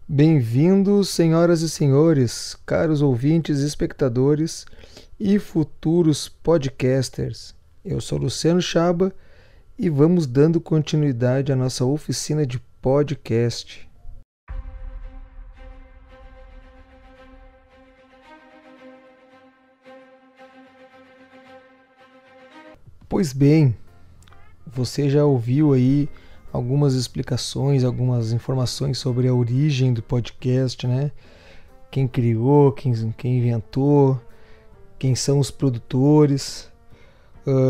Bem-vindos, senhoras e senhores, caros ouvintes, espectadores e futuros podcasters. Eu sou Luciano Chaba e vamos dando continuidade à nossa oficina de podcast. Pois bem, você já ouviu aí algumas explicações, algumas informações sobre a origem do podcast, né? Quem criou, quem inventou, quem são os produtores.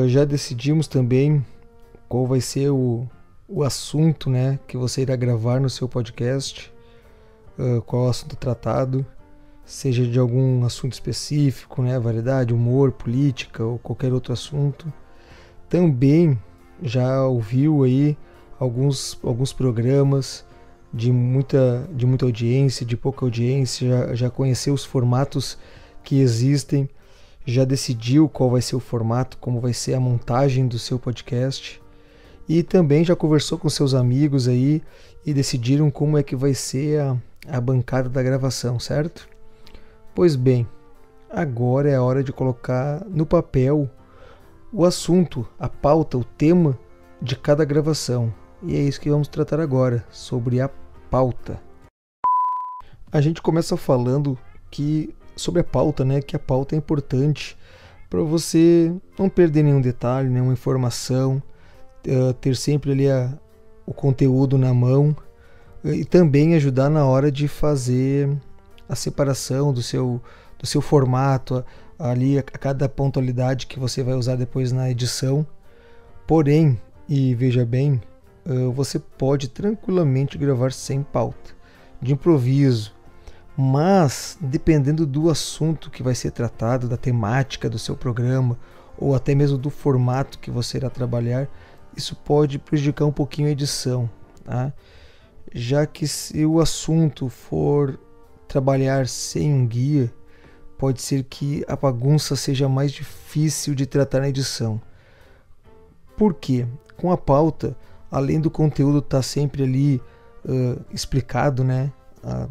Já decidimos também qual vai ser o assunto, né, que você irá gravar no seu podcast, qual é o assunto tratado, seja de algum assunto específico, né, variedade, humor, política ou qualquer outro assunto. Também já ouviu aí alguns programas de muita audiência, de pouca audiência, já conheceu os formatos que existem, já decidiu qual vai ser o formato, como vai ser a montagem do seu podcast e também já conversou com seus amigos aí e decidiram como é que vai ser a bancada da gravação, certo? Pois bem, agora é a hora de colocar no papel o assunto, a pauta, o tema de cada gravação. E é isso que vamos tratar agora, sobre a pauta. A gente começa falando sobre a pauta, né? Que a pauta é importante para você não perder nenhum detalhe, nenhuma informação, ter sempre ali o conteúdo na mão e também ajudar na hora de fazer a separação do seu formato, ali a cada pontualidade que você vai usar depois na edição. Porém, e veja bem, você pode tranquilamente gravar sem pauta, de improviso, mas dependendo do assunto que vai ser tratado, da temática do seu programa, ou até mesmo do formato que você irá trabalhar, isso pode prejudicar um pouquinho a edição, tá? Já que se o assunto for trabalhar sem um guia, pode ser que a bagunça seja mais difícil de tratar na edição. Por quê? Com a pauta, além do conteúdo estar sempre ali explicado, né?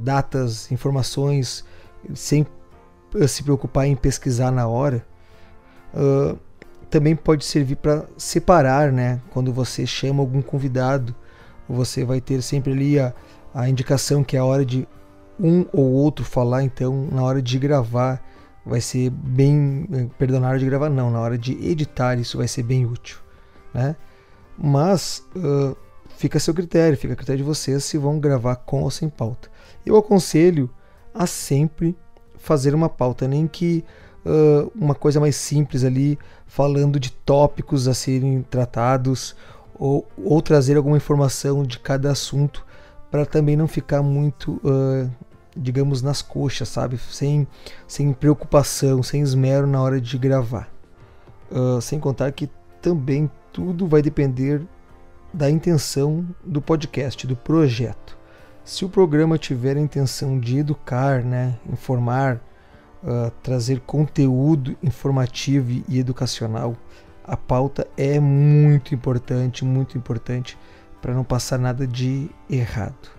Datas, informações, sem se preocupar em pesquisar na hora, também pode servir para separar, né? Quando você chama algum convidado, você vai ter sempre ali a indicação que é a hora de um ou outro falar, então na hora de gravar vai ser bem, perdão, na hora de gravar não, na hora de editar isso vai ser bem útil, né? Mas fica a seu critério, fica a critério de vocês se vão gravar com ou sem pauta. Eu aconselho a sempre fazer uma pauta, nem que uma coisa mais simples ali, falando de tópicos a serem tratados ou trazer alguma informação de cada assunto, para também não ficar muito digamos, nas coxas, sabe? Sem preocupação, sem esmero na hora de gravar. Sem contar que também tudo vai depender da intenção do podcast, do projeto. Se o programa tiver a intenção de educar, né, informar, trazer conteúdo informativo e educacional, a pauta é muito importante para não passar nada de errado.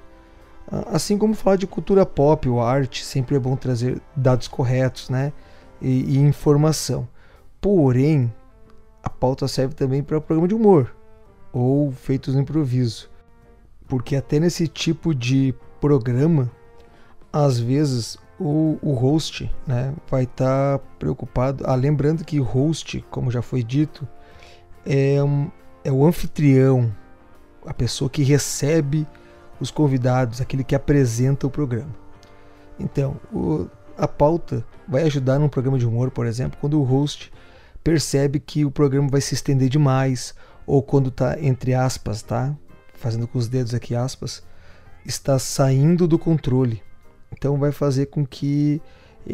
Assim como falar de cultura pop ou arte, sempre é bom trazer dados corretos, né? E informação. Porém, a pauta serve também para programa de humor ou feitos no improviso. Porque até nesse tipo de programa, às vezes o host, né, vai estar preocupado. Lembrando que o host, como já foi dito, é o anfitrião, a pessoa que recebe os convidados, aquele que apresenta o programa. Então, a pauta vai ajudar num programa de humor, por exemplo, quando o host percebe que o programa vai se estender demais, ou quando está, entre aspas, tá? Fazendo com os dedos aqui aspas, está saindo do controle. Então vai fazer com que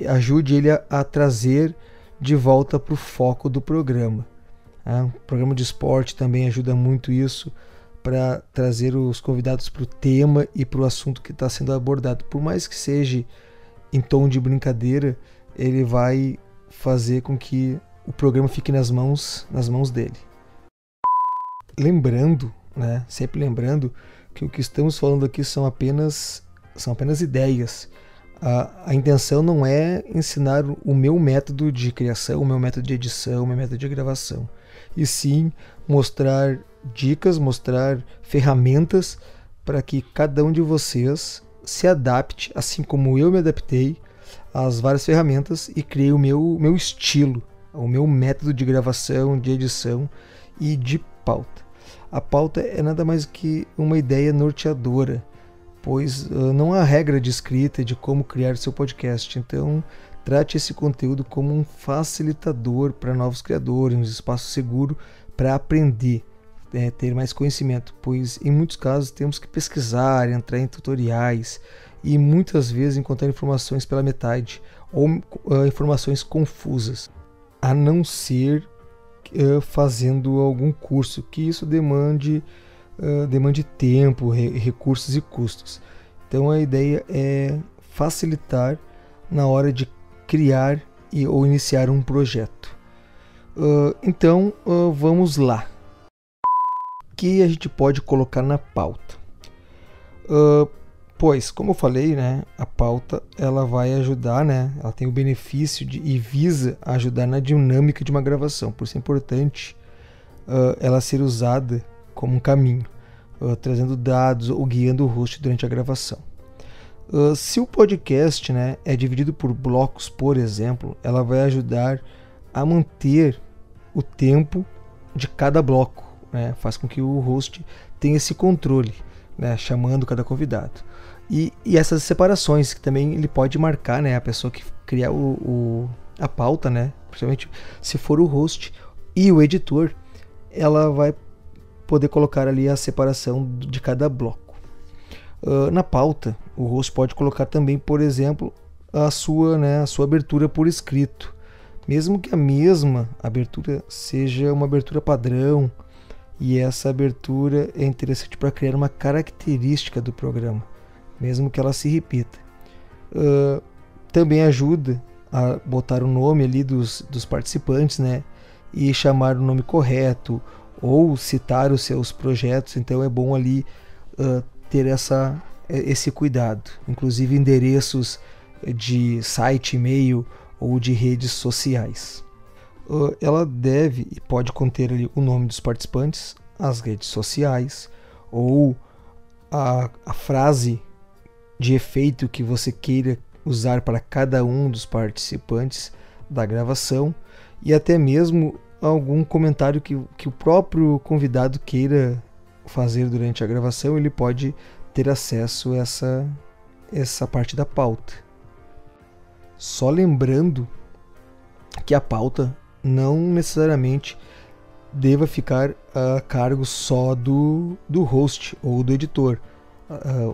ajude ele a trazer de volta para o foco do programa. O programa de esporte também ajuda muito isso, para trazer os convidados para o tema e para o assunto que está sendo abordado. Por mais que seja em tom de brincadeira, ele vai fazer com que o programa fique nas mãos dele. Lembrando, né, sempre lembrando que o que estamos falando aqui são apenas são apenas ideias. A intenção não é ensinar o meu método de criação, o meu método de edição, o meu método de gravação, e sim mostrar dicas, mostrar ferramentas para que cada um de vocês se adapte, assim como eu me adaptei às várias ferramentas e criei o meu estilo, o meu método de gravação, de edição e de pauta. A pauta é nada mais que uma ideia norteadora, pois não há regra de escrita de como criar seu podcast. Então, trate esse conteúdo como um facilitador para novos criadores, um espaço seguro para aprender, ter mais conhecimento, pois em muitos casos temos que pesquisar, entrar em tutoriais e muitas vezes encontrar informações pela metade ou informações confusas, a não ser fazendo algum curso, que isso demande tempo, recursos e custos. Então a ideia é facilitar na hora de criar ou iniciar um projeto. Então vamos lá. O que a gente pode colocar na pauta? Pois, como eu falei, né, a pauta ela vai ajudar, né, ela tem o benefício e visa ajudar na dinâmica de uma gravação. Por isso é importante ela ser usada como um caminho, trazendo dados ou guiando o host durante a gravação. Se o podcast, né, é dividido por blocos, por exemplo, ela vai ajudar a manter o tempo de cada bloco, né, faz com que o host tenha esse controle, né, chamando cada convidado. E essas separações que também ele pode marcar, né, a pessoa que criar a pauta, né, principalmente se for o host e o editor, ela vai poder colocar ali a separação de cada bloco. Na pauta, o host pode colocar também, por exemplo, a sua abertura por escrito, mesmo que a mesma abertura seja uma abertura padrão, e essa abertura é interessante para criar uma característica do programa, mesmo que ela se repita. Também ajuda a botar o nome ali dos participantes, né, e chamar o nome correto, ou citar os seus projetos. Então é bom ali ter esse cuidado, inclusive endereços de site, e-mail ou de redes sociais. Ela deve e pode conter ali o nome dos participantes, as redes sociais ou a frase de efeito que você queira usar para cada um dos participantes da gravação, e até mesmo algum comentário que o próprio convidado queira fazer durante a gravação. Ele pode ter acesso a essa parte da pauta. Só lembrando que a pauta não necessariamente deva ficar a cargo só do host ou do editor.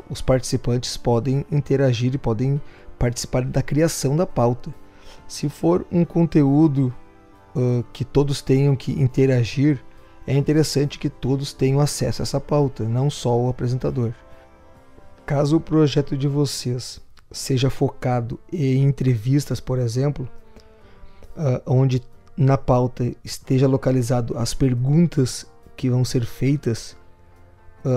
Os participantes podem interagir e podem participar da criação da pauta. Se for um conteúdo que todos tenham que interagir, é interessante que todos tenham acesso a essa pauta, não só o apresentador. Caso o projeto de vocês seja focado em entrevistas, por exemplo, onde na pauta esteja localizado as perguntas que vão ser feitas,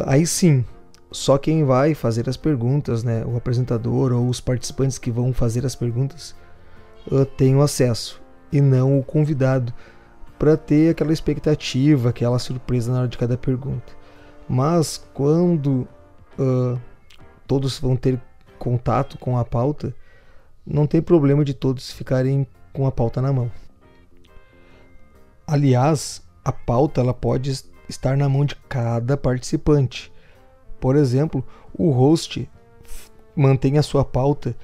aí sim, só quem vai fazer as perguntas, né, o apresentador ou os participantes que vão fazer as perguntas, tenham acesso, e não o convidado, para ter aquela expectativa, aquela surpresa na hora de cada pergunta. Mas quando todos vão ter contato com a pauta, não tem problema de todos ficarem com a pauta na mão. Aliás, a pauta ela pode estar na mão de cada participante. Por exemplo, o host mantém a sua pauta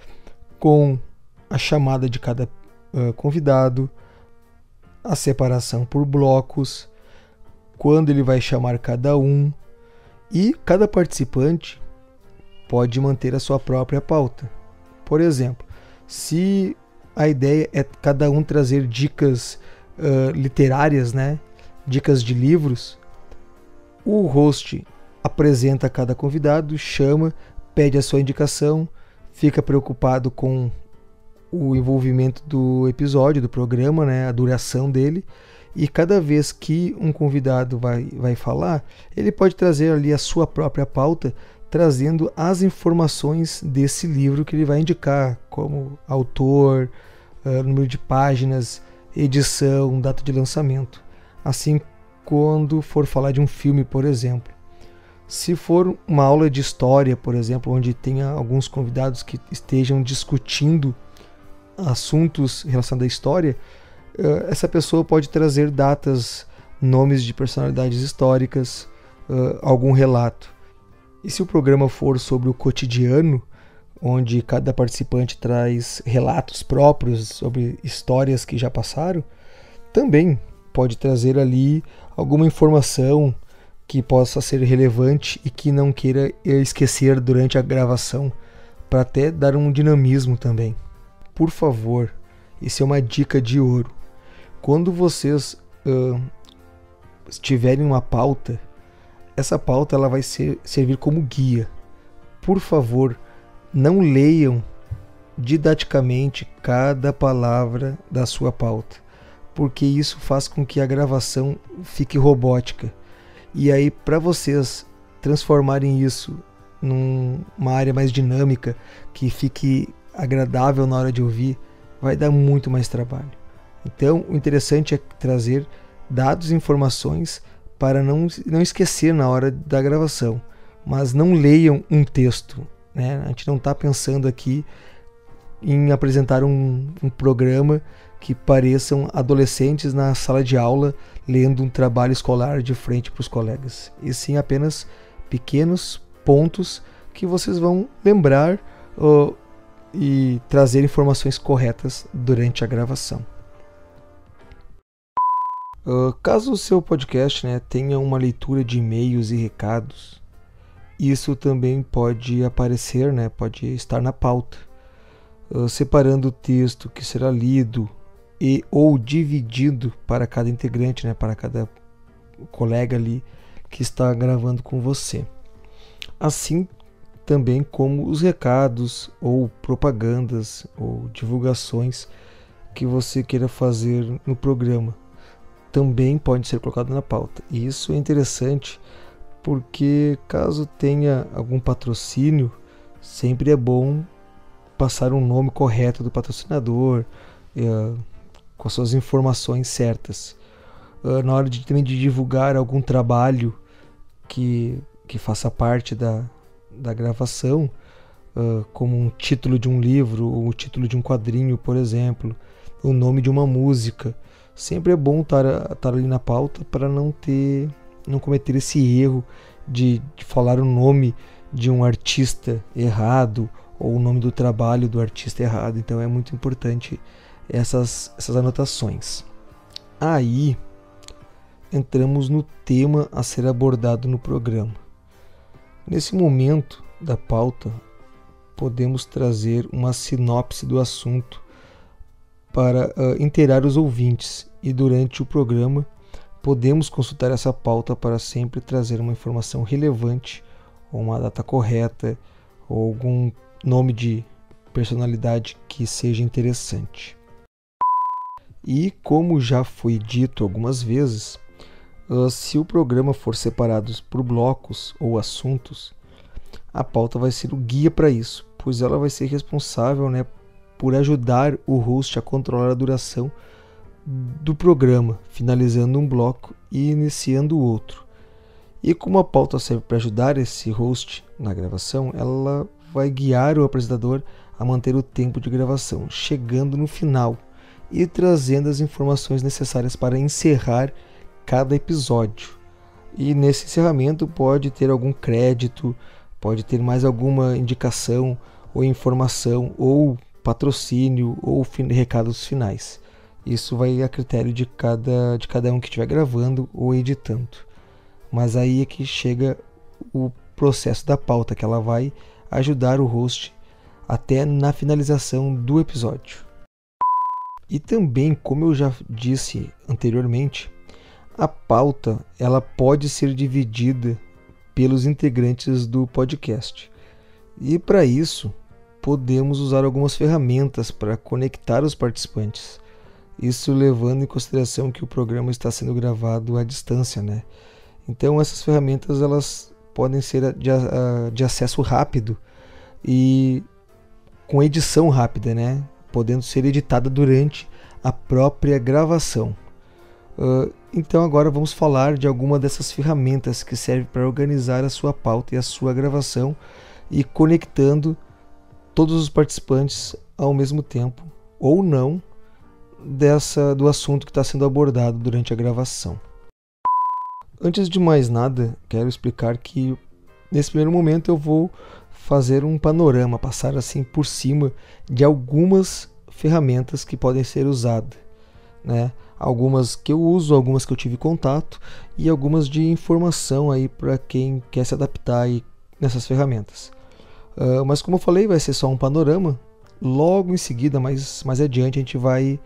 com a chamada de cada convidado, a separação por blocos, quando ele vai chamar cada um, e cada participante pode manter a sua própria pauta. Por exemplo, se a ideia é cada um trazer dicas literárias, né, dicas de livros, o host apresenta cada convidado, chama, pede a sua indicação, fica preocupado com o envolvimento do episódio, do programa, né, a duração dele, e cada vez que um convidado vai falar, ele pode trazer ali a sua própria pauta, trazendo as informações desse livro que ele vai indicar, como autor, número de páginas, edição, data de lançamento. Assim, quando for falar de um filme, por exemplo. Se for uma aula de história, por exemplo, onde tenha alguns convidados que estejam discutindo assuntos relacionados à história, essa pessoa pode trazer datas, nomes de personalidades históricas, algum relato. E se o programa for sobre o cotidiano, onde cada participante traz relatos próprios sobre histórias que já passaram, também pode trazer ali alguma informação que possa ser relevante e que não queira esquecer durante a gravação, para até dar um dinamismo também. Por favor, isso é uma dica de ouro. Quando vocês tiverem uma pauta, essa pauta ela vai servir como guia. Por favor, não leiam didaticamente cada palavra da sua pauta, porque isso faz com que a gravação fique robótica. E aí, para vocês transformarem isso numa área mais dinâmica, que fique agradável na hora de ouvir, vai dar muito mais trabalho. Então, o interessante é trazer dados e informações para não esquecer na hora da gravação. Mas não leiam um texto, né? A gente não está pensando aqui em apresentar um programa que pareçam adolescentes na sala de aula lendo um trabalho escolar de frente para os colegas. E sim apenas pequenos pontos que vocês vão lembrar e trazer informações corretas durante a gravação. Caso o seu podcast, né, tenha uma leitura de e-mails e recados, isso também pode aparecer, né, pode estar na pauta, separando o texto que será lido ou dividido para cada integrante, né, para cada colega ali que está gravando com você. Assim também como os recados ou propagandas ou divulgações que você queira fazer no programa também pode ser colocado na pauta. E isso é interessante porque caso tenha algum patrocínio, sempre é bom passar um nome correto do patrocinador, com as suas informações certas. Na hora também de divulgar algum trabalho que faça parte da gravação, como um título de um livro, ou o título de um quadrinho, por exemplo, o nome de uma música, sempre é bom estar ali na pauta para não cometer esse erro de falar o nome de um artista errado ou o nome do trabalho do artista errado. Então é muito importante essas anotações. Aí entramos no tema a ser abordado no programa. Nesse momento da pauta, podemos trazer uma sinopse do assunto para inteirar os ouvintes, e durante o programa podemos consultar essa pauta para sempre trazer uma informação relevante, ou uma data correta, ou algum nome de personalidade que seja interessante. E como já foi dito algumas vezes, se o programa for separado por blocos ou assuntos, a pauta vai ser o guia para isso, pois ela vai ser responsável, né, por ajudar o host a controlar a duração do programa, finalizando um bloco e iniciando o outro. E como a pauta serve para ajudar esse host na gravação, ela vai guiar o apresentador a manter o tempo de gravação, chegando no final e trazendo as informações necessárias para encerrar cada episódio. E nesse encerramento pode ter algum crédito, pode ter mais alguma indicação ou informação ou patrocínio ou recados finais. Isso vai a critério de cada um que estiver gravando ou editando. Mas aí é que chega o processo da pauta, que ela vai ajudar o host até na finalização do episódio. E também, como eu já disse anteriormente, a pauta ela pode ser dividida pelos integrantes do podcast. E para isso, podemos usar algumas ferramentas para conectar os participantes. Isso levando em consideração que o programa está sendo gravado à distância, né? Então essas ferramentas elas podem ser de acesso rápido e com edição rápida, né? Podendo ser editada durante a própria gravação. Então agora vamos falar de alguma dessas ferramentas que servem para organizar a sua pauta e a sua gravação e conectando todos os participantes ao mesmo tempo, ou não, do assunto que está sendo abordado durante a gravação. Antes de mais nada, quero explicar que nesse primeiro momento eu vou fazer um panorama, passar assim por cima de algumas ferramentas que podem ser usadas, né? Algumas que eu uso, algumas que eu tive contato e algumas de informação aí para quem quer se adaptar aí nessas ferramentas. Mas como eu falei, vai ser só um panorama. Logo em seguida, mais adiante, a gente vai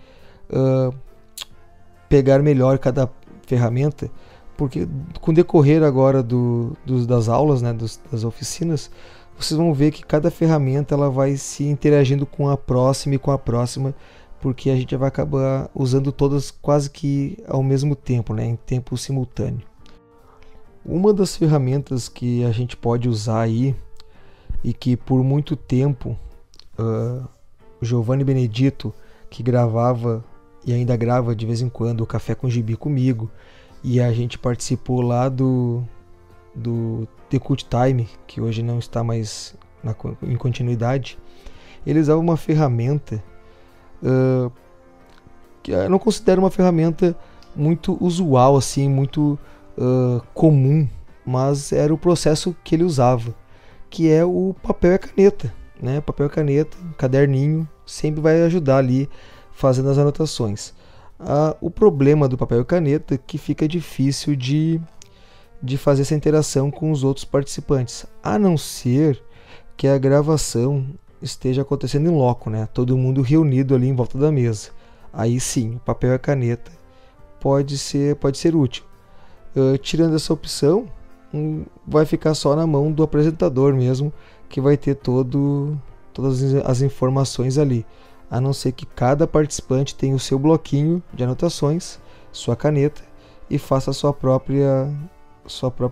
pegar melhor cada ferramenta, porque com o decorrer agora das aulas, né, das oficinas, vocês vão ver que cada ferramenta ela vai se interagindo com a próxima e com a próxima, porque a gente vai acabar usando todas quase que ao mesmo tempo, né, em tempo simultâneo. Uma das ferramentas que a gente pode usar aí, e que por muito tempo o Giovanni Benedito, que gravava e ainda grava de vez em quando o Café com Gibi comigo, e a gente participou lá do The Cult Time, que hoje não está mais em continuidade. Ele usava uma ferramenta que eu não considero uma ferramenta muito usual, assim, muito comum, mas era o processo que ele usava, que é o papel e a caneta, né? Papel e caneta, caderninho, sempre vai ajudar ali fazendo as anotações. O problema do papel e caneta é que fica difícil de fazer essa interação com os outros participantes, a não ser que a gravação esteja acontecendo em loco, né? Todo mundo reunido ali em volta da mesa. Aí sim, o papel e a caneta pode ser útil. Tirando essa opção, vai ficar só na mão do apresentador mesmo, que vai ter todas as informações ali, a não ser que cada participante tenha o seu bloquinho de anotações, sua caneta, e faça a sua própria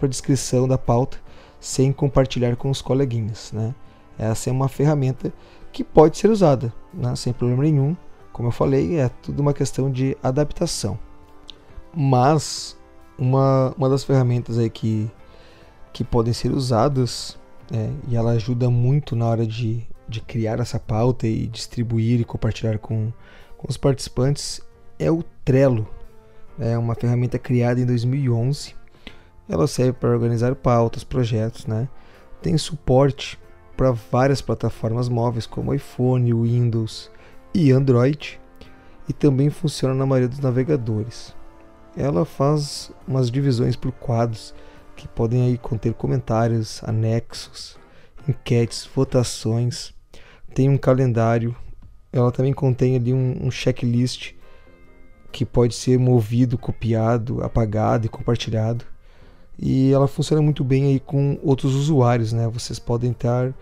descrição da pauta sem compartilhar com os coleguinhas, né? Essa é uma ferramenta que pode ser usada, né, sem problema nenhum. Como eu falei, é tudo uma questão de adaptação. Mas uma das ferramentas aí que podem ser usadas, e ela ajuda muito na hora de criar essa pauta e distribuir e compartilhar com os participantes, é o Trello. É uma ferramenta criada em 2011. Ela serve para organizar pautas, projetos, né? Tem suporte para várias plataformas móveis como iPhone, Windows e Android, e também funciona na maioria dos navegadores. Ela faz umas divisões por quadros que podem aí conter comentários, anexos, enquetes, votações. Tem um calendário. Ela também contém ali um checklist que pode ser movido, copiado, apagado e compartilhado. E ela funciona muito bem aí com outros usuários, né? Vocês podem estar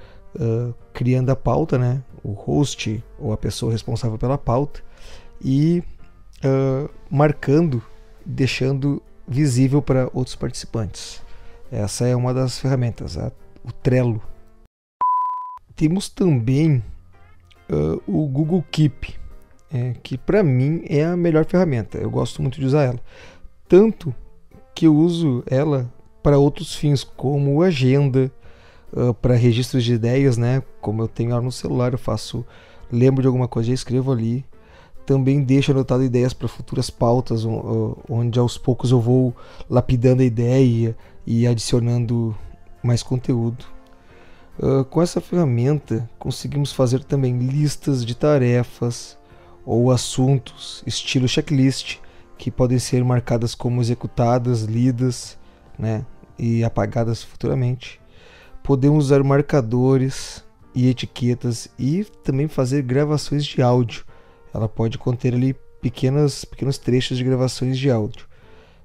criando a pauta, né? O host ou a pessoa responsável pela pauta, e marcando, deixando visível para outros participantes. Essa é uma das ferramentas, o Trello. Temos também o Google Keep, que para mim é a melhor ferramenta. Eu gosto muito de usar ela. Tanto que eu uso ela para outros fins, como agenda, para registros de ideias, né? Como eu tenho ela no celular, lembro de alguma coisa, já escrevo ali. Também deixo anotado ideias para futuras pautas, onde aos poucos eu vou lapidando a ideia e adicionando mais conteúdo. Com essa ferramenta conseguimos fazer também listas de tarefas ou assuntos, estilo checklist, que podem ser marcadas como executadas, lidas, né, e apagadas futuramente. Podemos usar marcadores e etiquetas e também fazer gravações de áudio. Ela pode conter ali pequenos trechos de gravações de áudio.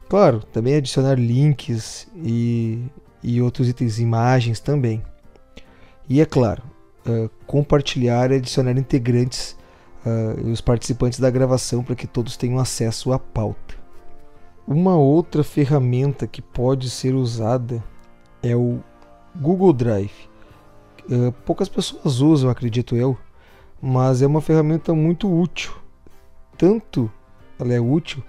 Claro, também adicionar links e outros itens, imagens também. E é claro, compartilhar e adicionar integrantes e os participantes da gravação para que todos tenham acesso à pauta. Uma outra ferramenta que pode ser usada é o Google Drive. Poucas pessoas usam, acredito eu, mas é uma ferramenta muito útil. Tanto ela é útil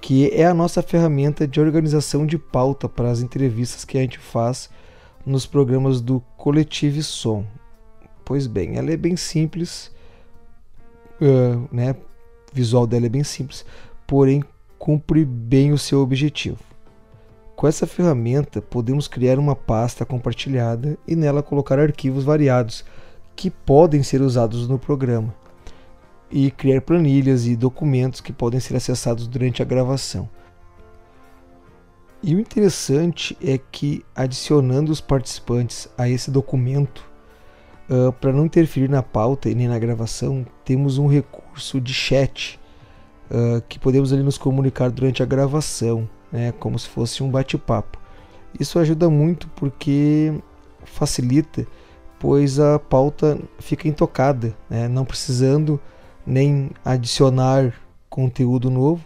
que é a nossa ferramenta de organização de pauta para as entrevistas que a gente faz nos programas do Coletive Som. Pois bem, ela é bem simples, né? O visual dela é bem simples, porém cumpre bem o seu objetivo. Com essa ferramenta, podemos criar uma pasta compartilhada e nela colocar arquivos variados que podem ser usados no programa e criar planilhas e documentos que podem ser acessados durante a gravação. E o interessante é que, adicionando os participantes a esse documento, para não interferir na pauta e nem na gravação, temos um recurso de chat que podemos ali nos comunicar durante a gravação, né, como se fosse um bate-papo. Isso ajuda muito porque facilita, pois a pauta fica intocada, né, não precisando nem adicionar conteúdo novo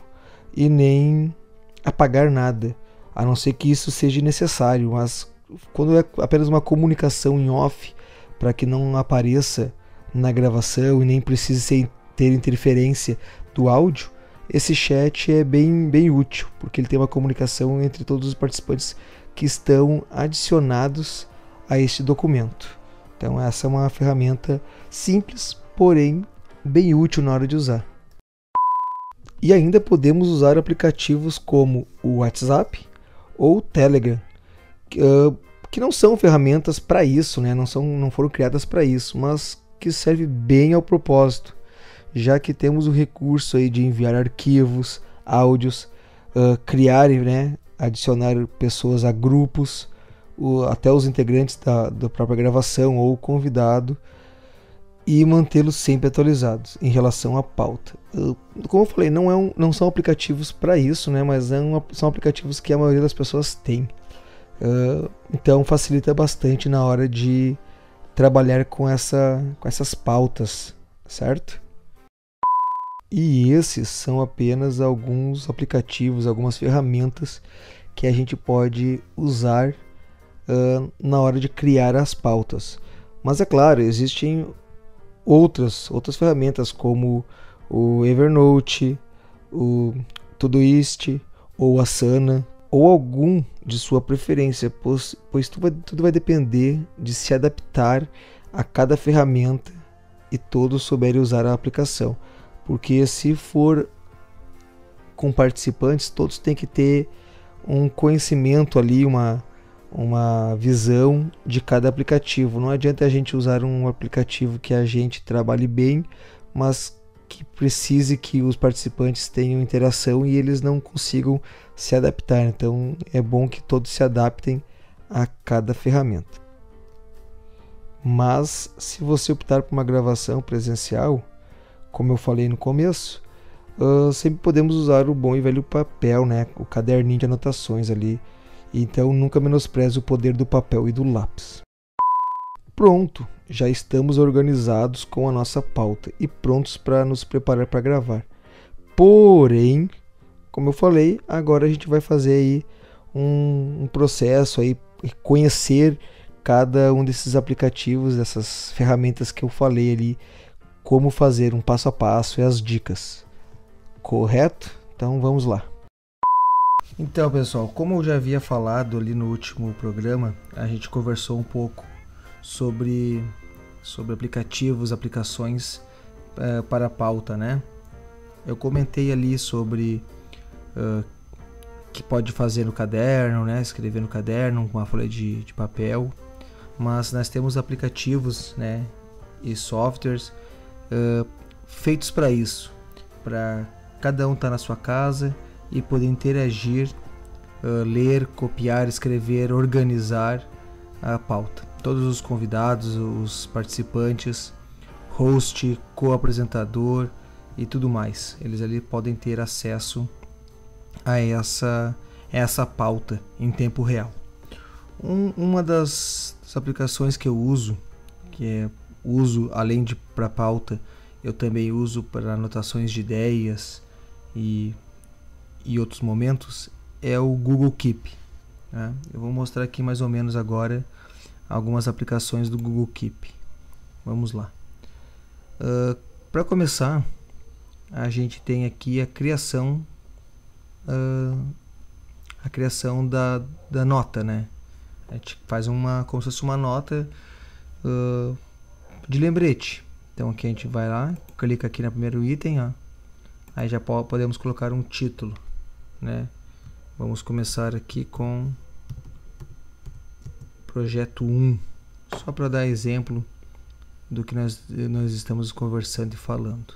e nem apagar nada, a não ser que isso seja necessário. Mas quando é apenas uma comunicação em off, para que não apareça na gravação e nem precise ter interferência do áudio, esse chat é bem útil, porque ele tem uma comunicação entre todos os participantes que estão adicionados a este documento. Então essa é uma ferramenta simples, porém bem útil na hora de usar. E ainda podemos usar aplicativos como o WhatsApp ou o Telegram, que não são ferramentas para isso, né? Não foram criadas para isso, mas que serve bem ao propósito, já que temos o recurso aí de enviar arquivos, áudios, criar, né, adicionar pessoas a grupos, até os integrantes da própria gravação ou o convidado, e mantê-los sempre atualizados em relação à pauta. Como eu falei, não são aplicativos para isso, né, mas são aplicativos que a maioria das pessoas tem. Então facilita bastante na hora de trabalhar com essas pautas, certo? E esses são apenas alguns aplicativos, algumas ferramentas que a gente pode usar na hora de criar as pautas. Mas é claro, existem outras ferramentas como o Evernote, o Todoist ou o Asana, ou algum de sua preferência, pois tudo vai depender de se adaptar a cada ferramenta e todos souberem usar a aplicação. Porque se for com participantes, todos têm que ter um conhecimento ali, uma visão de cada aplicativo. Não adianta a gente usar um aplicativo que a gente trabalhe bem, mas que precise que os participantes tenham interação e eles não consigam se adaptar. Então é bom que todos se adaptem a cada ferramenta. Mas se você optar por uma gravação presencial, como eu falei no começo, sempre podemos usar o bom e velho papel, né? O caderninho de anotações ali. Então nunca menospreze o poder do papel e do lápis. Pronto, já estamos organizados com a nossa pauta e prontos para nos preparar para gravar. Porém, como eu falei, agora a gente vai fazer aí um processo aí, conhecer cada um desses aplicativos, dessas ferramentas que eu falei ali, como fazer um passo a passo e as dicas. Correto? Então vamos lá. Então, pessoal, como eu já havia falado ali no último programa, a gente conversou um pouco sobre aplicativos, aplicações para a pauta, né? Eu comentei ali sobre que pode fazer no caderno, né? Escrever no caderno com uma folha de papel, mas nós temos aplicativos, né? E softwares feitos para isso, para cada um estar na sua casa e poder interagir, ler, copiar, escrever, organizar a pauta. Todos os convidados, os participantes, host, co-apresentador e tudo mais, eles ali podem ter acesso a essa pauta em tempo real. Uma das aplicações que eu uso, além de para pauta, eu também uso para anotações de ideias e outros momentos, é o Google Keep. né? Eu vou mostrar aqui mais ou menos agora algumas aplicações do Google Keep. Vamos lá. Para começar, a gente tem aqui a criação da nota, né? A gente faz como se fosse uma nota de lembrete. Então aqui a gente vai lá, clica aqui no primeiro item, ó. Aí já podemos colocar um título, né? Vamos começar aqui com projeto 1, só para dar exemplo do que nós estamos conversando e falando.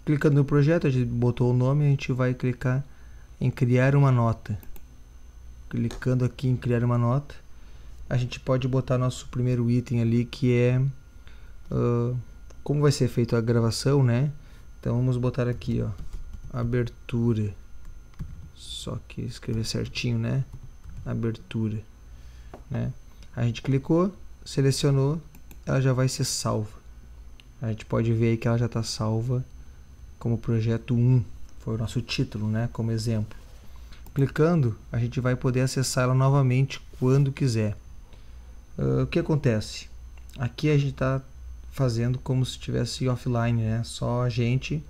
Clicando no projeto, a gente botou o nome, a gente vai clicar em criar uma nota. Clicando aqui em criar uma nota, a gente pode botar nosso primeiro item ali, que é como vai ser feita a gravação, né? Então vamos botar aqui, ó, abertura. Só que escrever certinho, né? Abertura, né? A gente clicou, selecionou, ela já vai ser salva. A gente pode ver aí que ela já está salva como projeto 1, foi o nosso título, né? Como exemplo. Clicando, a gente vai poder acessar ela novamente quando quiser. O que acontece? Aqui a gente está fazendo como se estivesse offline, né? Só a gente,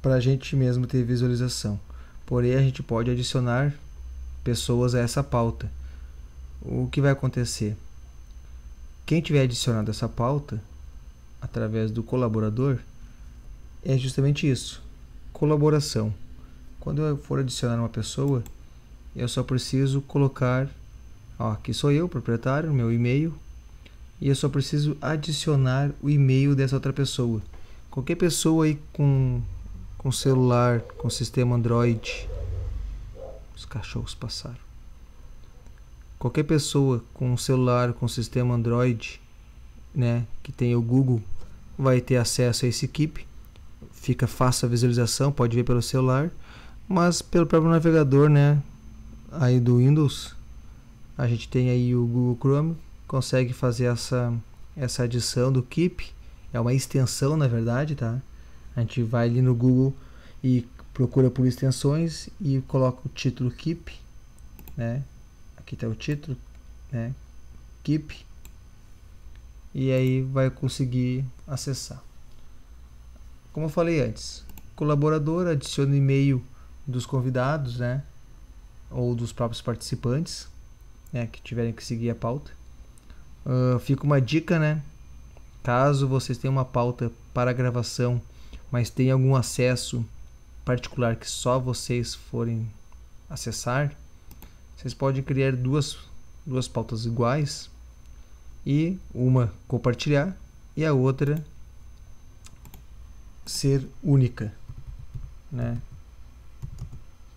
para a gente mesmo ter visualização. Porém, a gente pode adicionar pessoas a essa pauta. O que vai acontecer? Quem tiver adicionado essa pauta através do colaborador é justamente isso, colaboração. Quando eu for adicionar uma pessoa, eu só preciso colocar, ó, aqui sou eu, proprietário, meu e-mail, e eu só preciso adicionar o e-mail dessa outra pessoa. Qualquer pessoa aí com celular, com sistema Android, os cachorros passaram. Qualquer pessoa com celular, com sistema Android, né, que tem o Google, vai ter acesso a esse Keep. Fica fácil a visualização, pode ver pelo celular, mas pelo próprio navegador, né, aí do Windows, a gente tem aí o Google Chrome, consegue fazer essa adição do Keep. É uma extensão, na verdade, tá? A gente vai ali no Google e procura por extensões e coloca o título Keep, né? Aqui está o título, né? Keep, e aí vai conseguir acessar. Como eu falei antes, colaborador adiciona o e-mail dos convidados, né? Ou dos próprios participantes, né? Que tiverem que seguir a pauta. Fica uma dica, né? Caso vocês tenham uma pauta para gravação, mas tenham algum acesso particular que só vocês forem acessar, vocês podem criar duas pautas iguais e uma compartilhar e a outra ser única, né?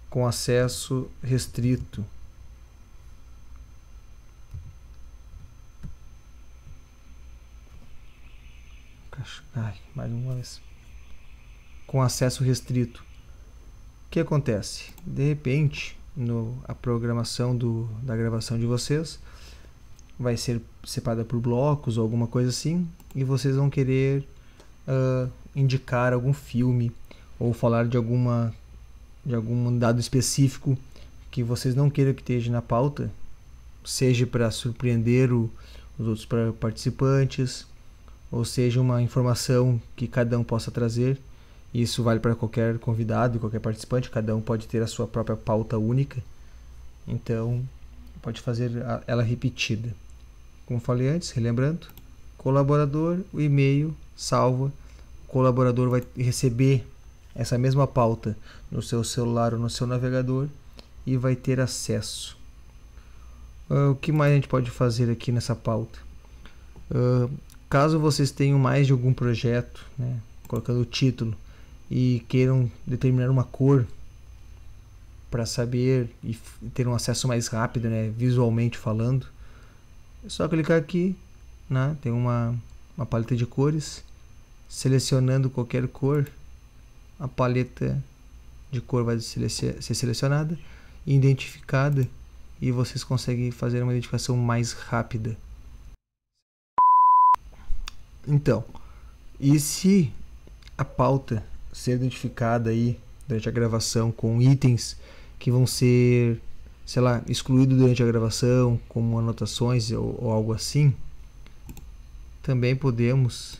Com acesso restrito. Ai, mais uma vez. Com acesso restrito. O que acontece? De repente, a programação da gravação de vocês vai ser separada por blocos ou alguma coisa assim, e vocês vão querer indicar algum filme ou falar de algum dado específico que vocês não queiram que esteja na pauta, seja para surpreender os outros participantes, ou seja, uma informação que cada um possa trazer. Isso vale para qualquer convidado e qualquer participante, cada um pode ter a sua própria pauta única, então pode fazer ela repetida. Como falei antes, relembrando, colaborador, o e-mail, salva, o colaborador vai receber essa mesma pauta no seu celular ou no seu navegador e vai ter acesso. O que mais a gente pode fazer aqui nessa pauta? Caso vocês tenham mais de algum projeto, né, colocando o título, e queiram determinar uma cor para saber e ter um acesso mais rápido, né, visualmente falando, é só clicar aqui, né, tem uma paleta de cores, selecionando qualquer cor, a paleta de cor vai ser selecionada e identificada, e vocês conseguem fazer uma identificação mais rápida. Então, e se a pauta ser identificada aí durante a gravação com itens que vão ser sei lá, excluído durante a gravação, como anotações ou algo assim, também podemos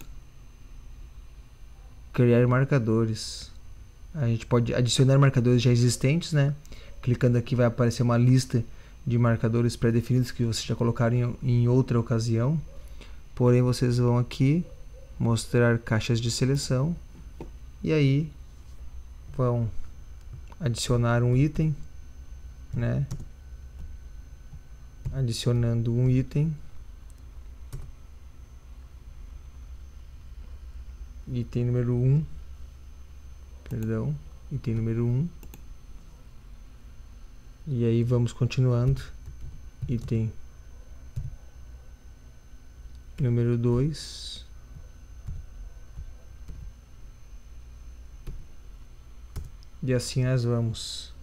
criar marcadores. A gente pode adicionar marcadores já existentes, né? Clicando aqui vai aparecer uma lista de marcadores pré-definidos que vocês já colocaram em outra ocasião. Porém, vocês vão aqui mostrar caixas de seleção e aí vão adicionar um item, né? Adicionando um item, item número 1, perdão, item número 1, e aí vamos continuando, item número 2, e assim nós vamos.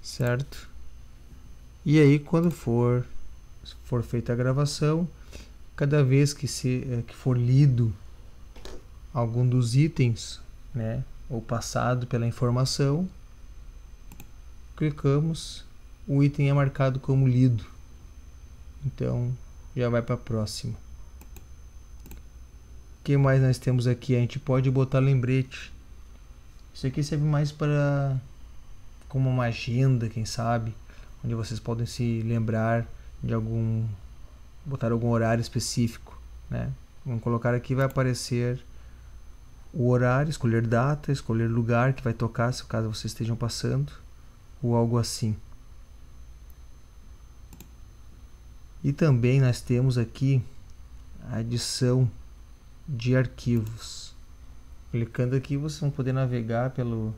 Certo? E aí quando for feita a gravação, cada vez que for lido algum dos itens, né, ou passado pela informação, clicamos, o item é marcado como lido. Então já vai para a próxima. O que mais nós temos aqui? A gente pode botar lembrete. Isso aqui serve mais para como uma agenda, quem sabe, onde vocês podem se lembrar de botar algum horário específico, né? Vamos colocar aqui, vai aparecer o horário, escolher data, escolher lugar que vai tocar, se caso vocês estejam passando, ou algo assim. E também nós temos aqui a adição de arquivos. Clicando aqui, vocês vão poder navegar pelo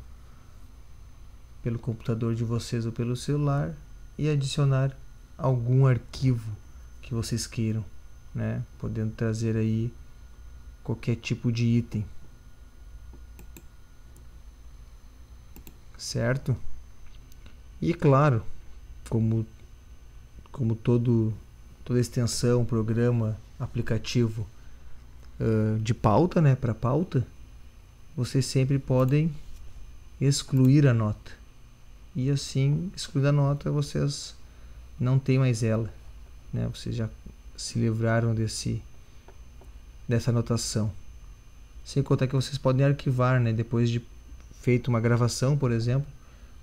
computador de vocês ou pelo celular e adicionar algum arquivo que vocês queiram, né? Podendo trazer aí qualquer tipo de item, certo? E claro, como toda extensão, programa, aplicativo de pauta, né, para pauta, vocês sempre podem excluir a nota. E assim, excluindo a nota, vocês não têm mais ela, né? Vocês já se livraram dessa anotação. Sem contar que vocês podem arquivar, né? Depois de feito uma gravação, por exemplo,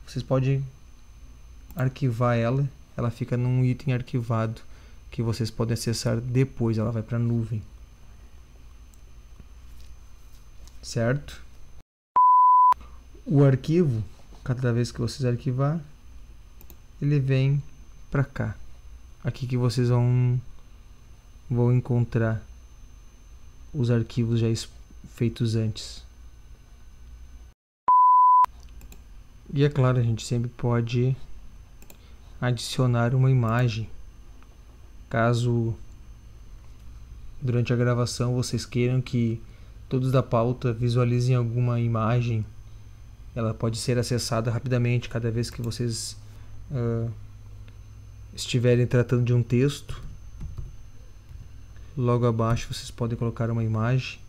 vocês podem arquivar ela. Ela fica num item arquivado que vocês podem acessar depois. Ela vai para a nuvem, certo? O arquivo, cada vez que vocês arquivar, ele vem para cá. Aqui que vocês vão encontrar os arquivos já feitos antes. E é claro, a gente sempre pode adicionar uma imagem. Caso durante a gravação vocês queiram que todos da pauta visualizem alguma imagem, ela pode ser acessada rapidamente cada vez que vocês estiverem tratando de um texto. Logo abaixo vocês podem colocar uma imagem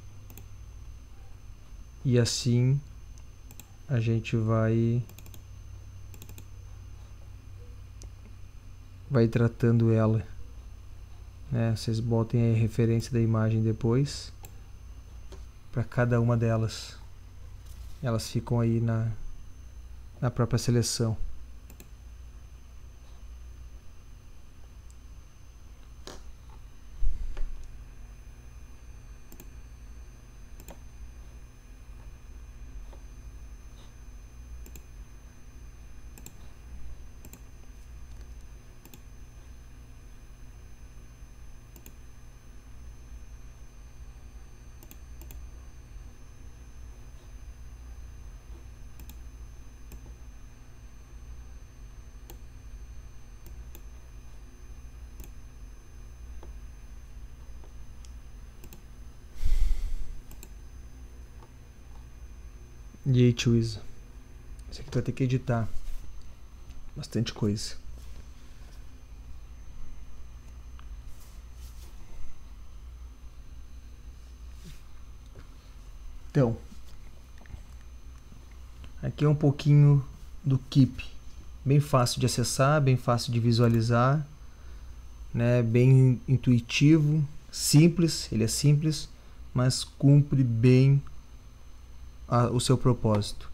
e assim a gente vai tratando ela, né? Vocês botem a referência da imagem depois para cada uma delas. Elas ficam aí na própria seleção. E aí, Twiza, isso aqui tu vai ter que editar bastante coisa. Então, aqui é um pouquinho do Keep, bem fácil de acessar, bem fácil de visualizar, né? Bem intuitivo, simples, ele é simples, mas cumpre bem o seu propósito.